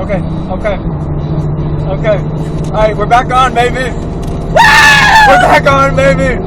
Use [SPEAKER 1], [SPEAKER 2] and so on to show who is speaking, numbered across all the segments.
[SPEAKER 1] Okay. Alright, we're back on, baby. We're back on, baby.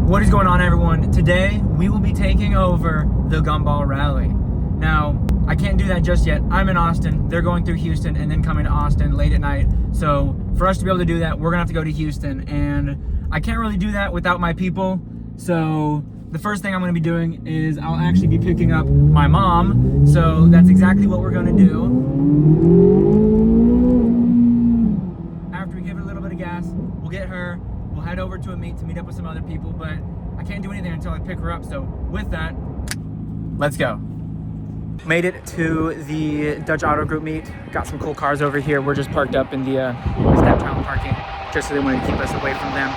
[SPEAKER 1] What is going on, everyone? Today, we will be taking over the Gumball Rally. Now, I can't do that just yet. I'm in Austin. They're going through Houston and then coming to Austin late at night. So, for us to be able to do that, we're gonna have to go to Houston. And I can't really do that without my people. So, the first thing I'm gonna be doing is I'll actually be picking up my mom. So, that's exactly what we're gonna do. After we give it a little bit of gas, we'll get her. We'll head over to a meet to meet up with some other people, but I can't do anything until I pick her up. So with that, let's go. Made it to the Dutch Auto Group meet. Got some cool cars over here. We're just parked up in the step-child parking just so they wanted to keep us away from them.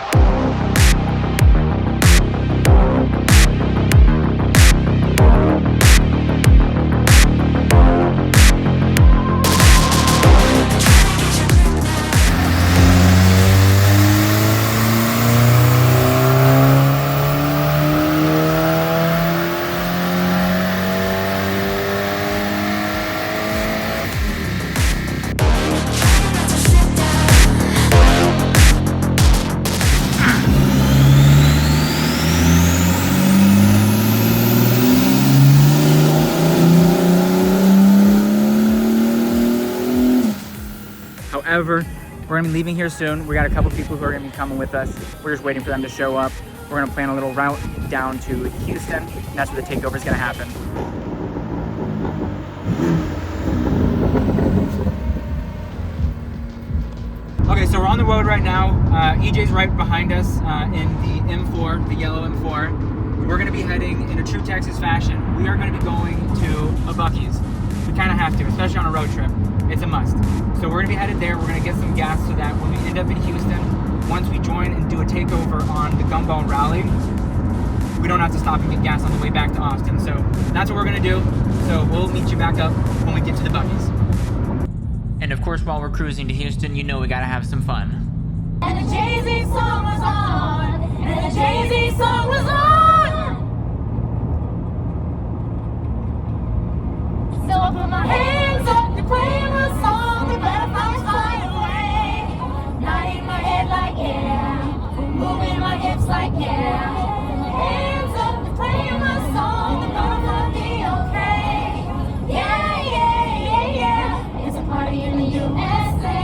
[SPEAKER 1] However, we're gonna be leaving here soon. We got a couple people who are gonna be coming with us. We're just waiting for them to show up. We're gonna plan a little route down to Houston, and that's where the takeover is gonna happen. Okay, so we're on the road right now. EJ's right behind us in the M4, the yellow M4. We're gonna be heading in a true Texas fashion. We are gonna be going to a Buc-ee's. We kind of have to, especially on a road trip. It's a must. So we're gonna be headed there. We're gonna get some gas so that when we end up in Houston, once we join and do a takeover on the Gumball Rally, we don't have to stop and get gas on the way back to Austin. So that's what we're gonna do. So we'll meet you back up when we get to the Buc-ee's. And of course, while we're cruising to Houston, you know we gotta have some fun.
[SPEAKER 2] And the Jay-Z song was on. And the Jay-Z song was on. So I put my hands up to play my song. The butterflies fly away. Nodding my head like yeah. Moving my hips like yeah. Hands up to play my song. The butterflies be okay. Yeah, yeah, yeah, yeah. It's a party in the USA.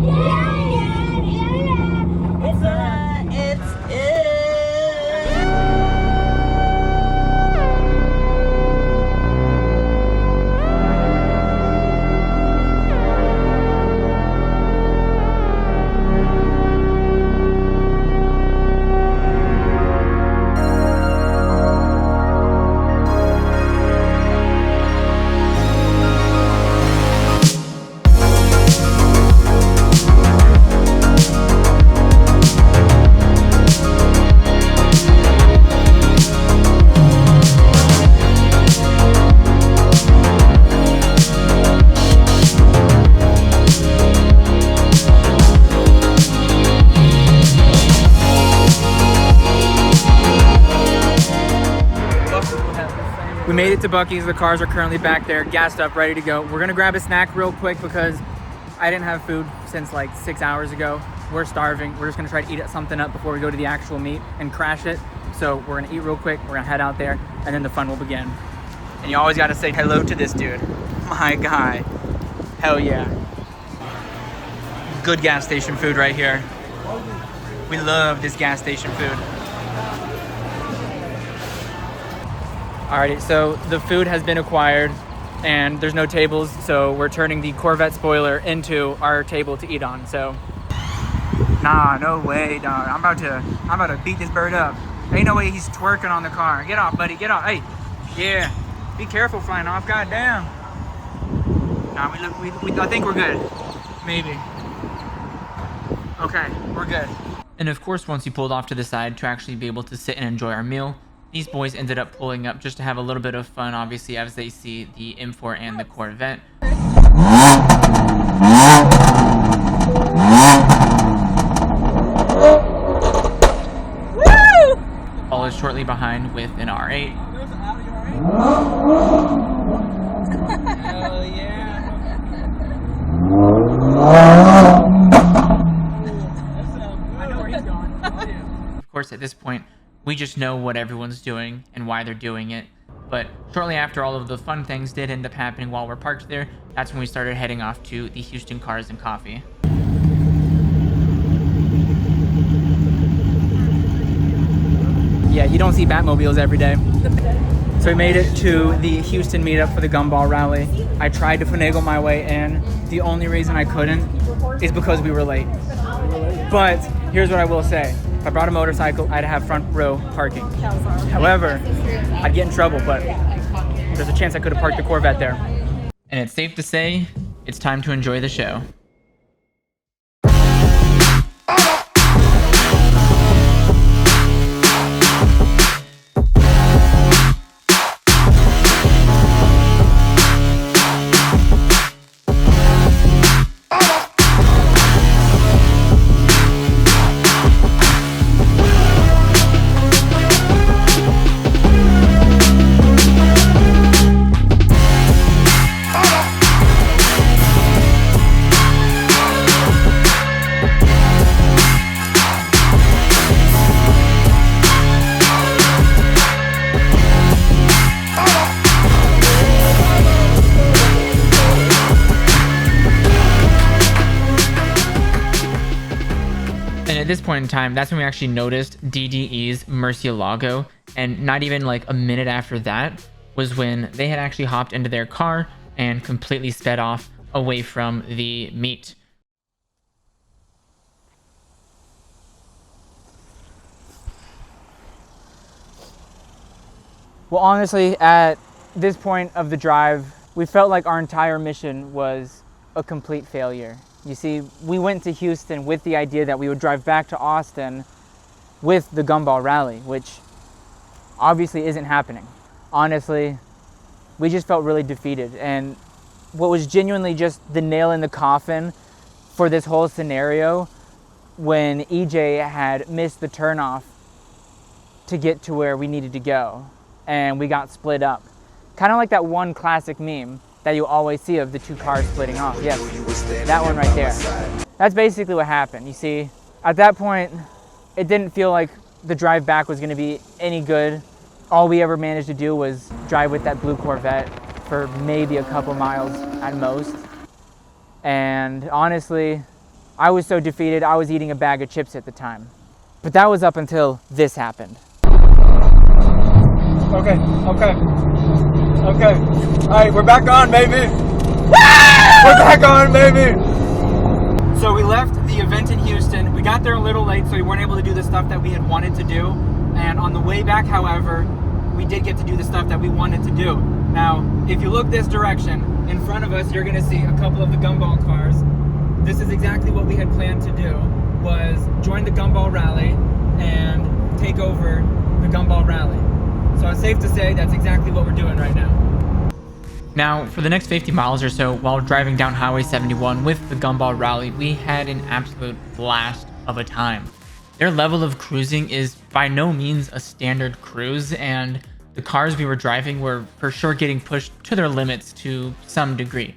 [SPEAKER 2] Yeah, yeah, yeah, yeah. It's
[SPEAKER 1] We made it to Buc-ee's. The cars are currently back there, gassed up, ready to go. We're gonna grab a snack real quick because I didn't have food since like 6 hours ago. We're starving. We're just gonna try to eat something up before we go to the actual meet and crash it. So we're gonna eat real quick. We're gonna head out there and then the fun will begin. And you always gotta say hello to this dude. My guy. Hell yeah. Good gas station food right here. We love this gas station food. Alrighty, so the food has been acquired and there's no tables, so we're turning the Corvette spoiler into our table to eat on. So, nah, no way, dog. I'm about to beat this bird up. Ain't no way he's twerking on the car. Get off, buddy, get off. Hey, yeah, be careful flying off. Goddamn. Nah, I think we're good. Maybe. Okay, we're good. And of course, once we pulled off to the side to actually be able to sit and enjoy our meal, these boys ended up pulling up just to have a little bit of fun, obviously, as they see the M4 and the Corvette. Followed shortly behind with an R8.
[SPEAKER 3] Hell yeah.
[SPEAKER 1] know where he's going. Of course, at this point, we just know what everyone's doing and why they're doing it. But shortly after all of the fun things did end up happening while we're parked there, that's when we started heading off to the Houston Cars and Coffee. Yeah, you don't see Batmobiles every day. So we made it to the Houston meetup for the Gumball rally. I tried to finagle my way in. The only reason I couldn't is because we were late. But here's what I will say. If I brought a motorcycle, I'd have front row parking. However, I'd get in trouble, but there's a chance I could have parked the Corvette there. And it's safe to say, it's time to enjoy the show. At this point in time, that's when we actually noticed DDE's Murcielago, and not even like a minute after that was when they had actually hopped into their car and completely sped off away from the meet. Well, honestly, at this point of the drive, we felt like our entire mission was a complete failure. You see, we went to Houston with the idea that we would drive back to Austin with the Gumball rally, which obviously isn't happening. Honestly, we just felt really defeated. And what was genuinely just the nail in the coffin for this whole scenario, when EJ had missed the turnoff to get to where we needed to go, and we got split up. Kind of like that one classic meme that you always see of the two cars splitting off. Yes, that one right there. That's basically what happened. You see, at that point, it didn't feel like the drive back was gonna be any good. All we ever managed to do was drive with that blue Corvette for maybe a couple miles at most. And honestly, I was so defeated, I was eating a bag of chips at the time. But that was up until this happened.
[SPEAKER 3] Okay. All right, we're back on, baby. We're back on, baby.
[SPEAKER 1] So we left the event in Houston. We got there a little late, so we weren't able to do the stuff that we had wanted to do. And on the way back, however, we did get to do the stuff that we wanted to do. Now, if you look this direction, in front of us, you're gonna see a couple of the Gumball cars. This is exactly what we had planned to do, was join the Gumball rally and take over the Gumball rally. So it's safe to say that's exactly what we're doing right now. Now, for the next 50 miles or so, while driving down Highway 71 with the Gumball rally, we had an absolute blast of a time. Their level of cruising is by no means a standard cruise, and the cars we were driving were for sure getting pushed to their limits to some degree.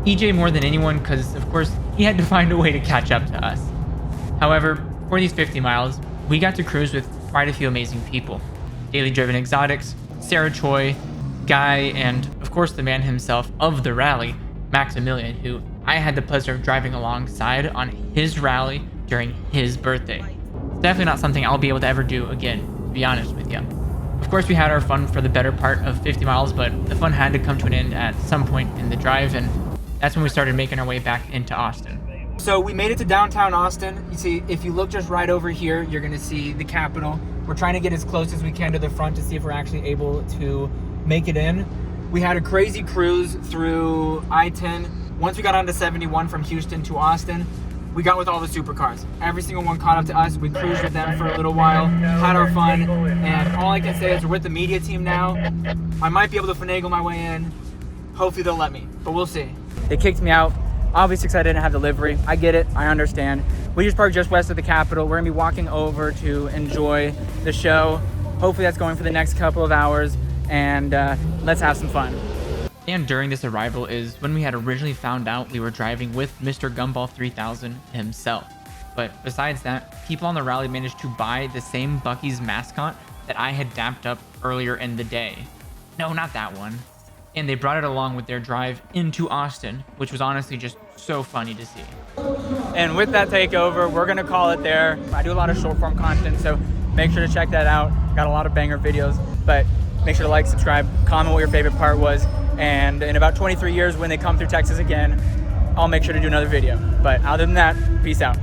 [SPEAKER 1] EJ more than anyone, because of course he had to find a way to catch up to us. However, for these 50 miles, we got to cruise with quite a few amazing people. Daily Driven Exotics, Sarah Choi, Guy, and of course the man himself of the rally, Maximilian, who I had the pleasure of driving alongside on his rally during his birthday. It's definitely not something I'll be able to ever do again, to be honest with you. Of course, we had our fun for the better part of 50 miles, but the fun had to come to an end at some point in the drive, and that's when we started making our way back into Austin. So we made it to downtown Austin. You see, if you look just right over here, you're gonna see the Capitol. We're trying to get as close as we can to the front to see if we're actually able to make it in. We had a crazy cruise through I-10. Once we got onto 71 from Houston to Austin, we got with all the supercars. Every single one caught up to us. We cruised with them for a little while, had our fun, and all I can say is we're with the media team now. I might be able to finagle my way in. Hopefully they'll let me, but we'll see. They kicked me out, obviously because I didn't have delivery. I get it, I understand. We just parked just west of the Capitol. We're gonna be walking over to enjoy the show. Hopefully that's going for the next couple of hours, and let's have some fun. And during this arrival is when we had originally found out we were driving with Mr. Gumball 3000 himself. But besides that, people on the rally managed to buy the same Buc-ee's mascot that I had dapped up earlier in the day. No, not that one. And they brought it along with their drive into Austin, which was honestly just so funny to see. And with that takeover, we're gonna call it there. I do a lot of short form content, so make sure to check that out. Got a lot of banger videos, but make sure to like, subscribe, comment what your favorite part was. And in about 23 years, when they come through Texas again, I'll make sure to do another video. But other than that, peace out.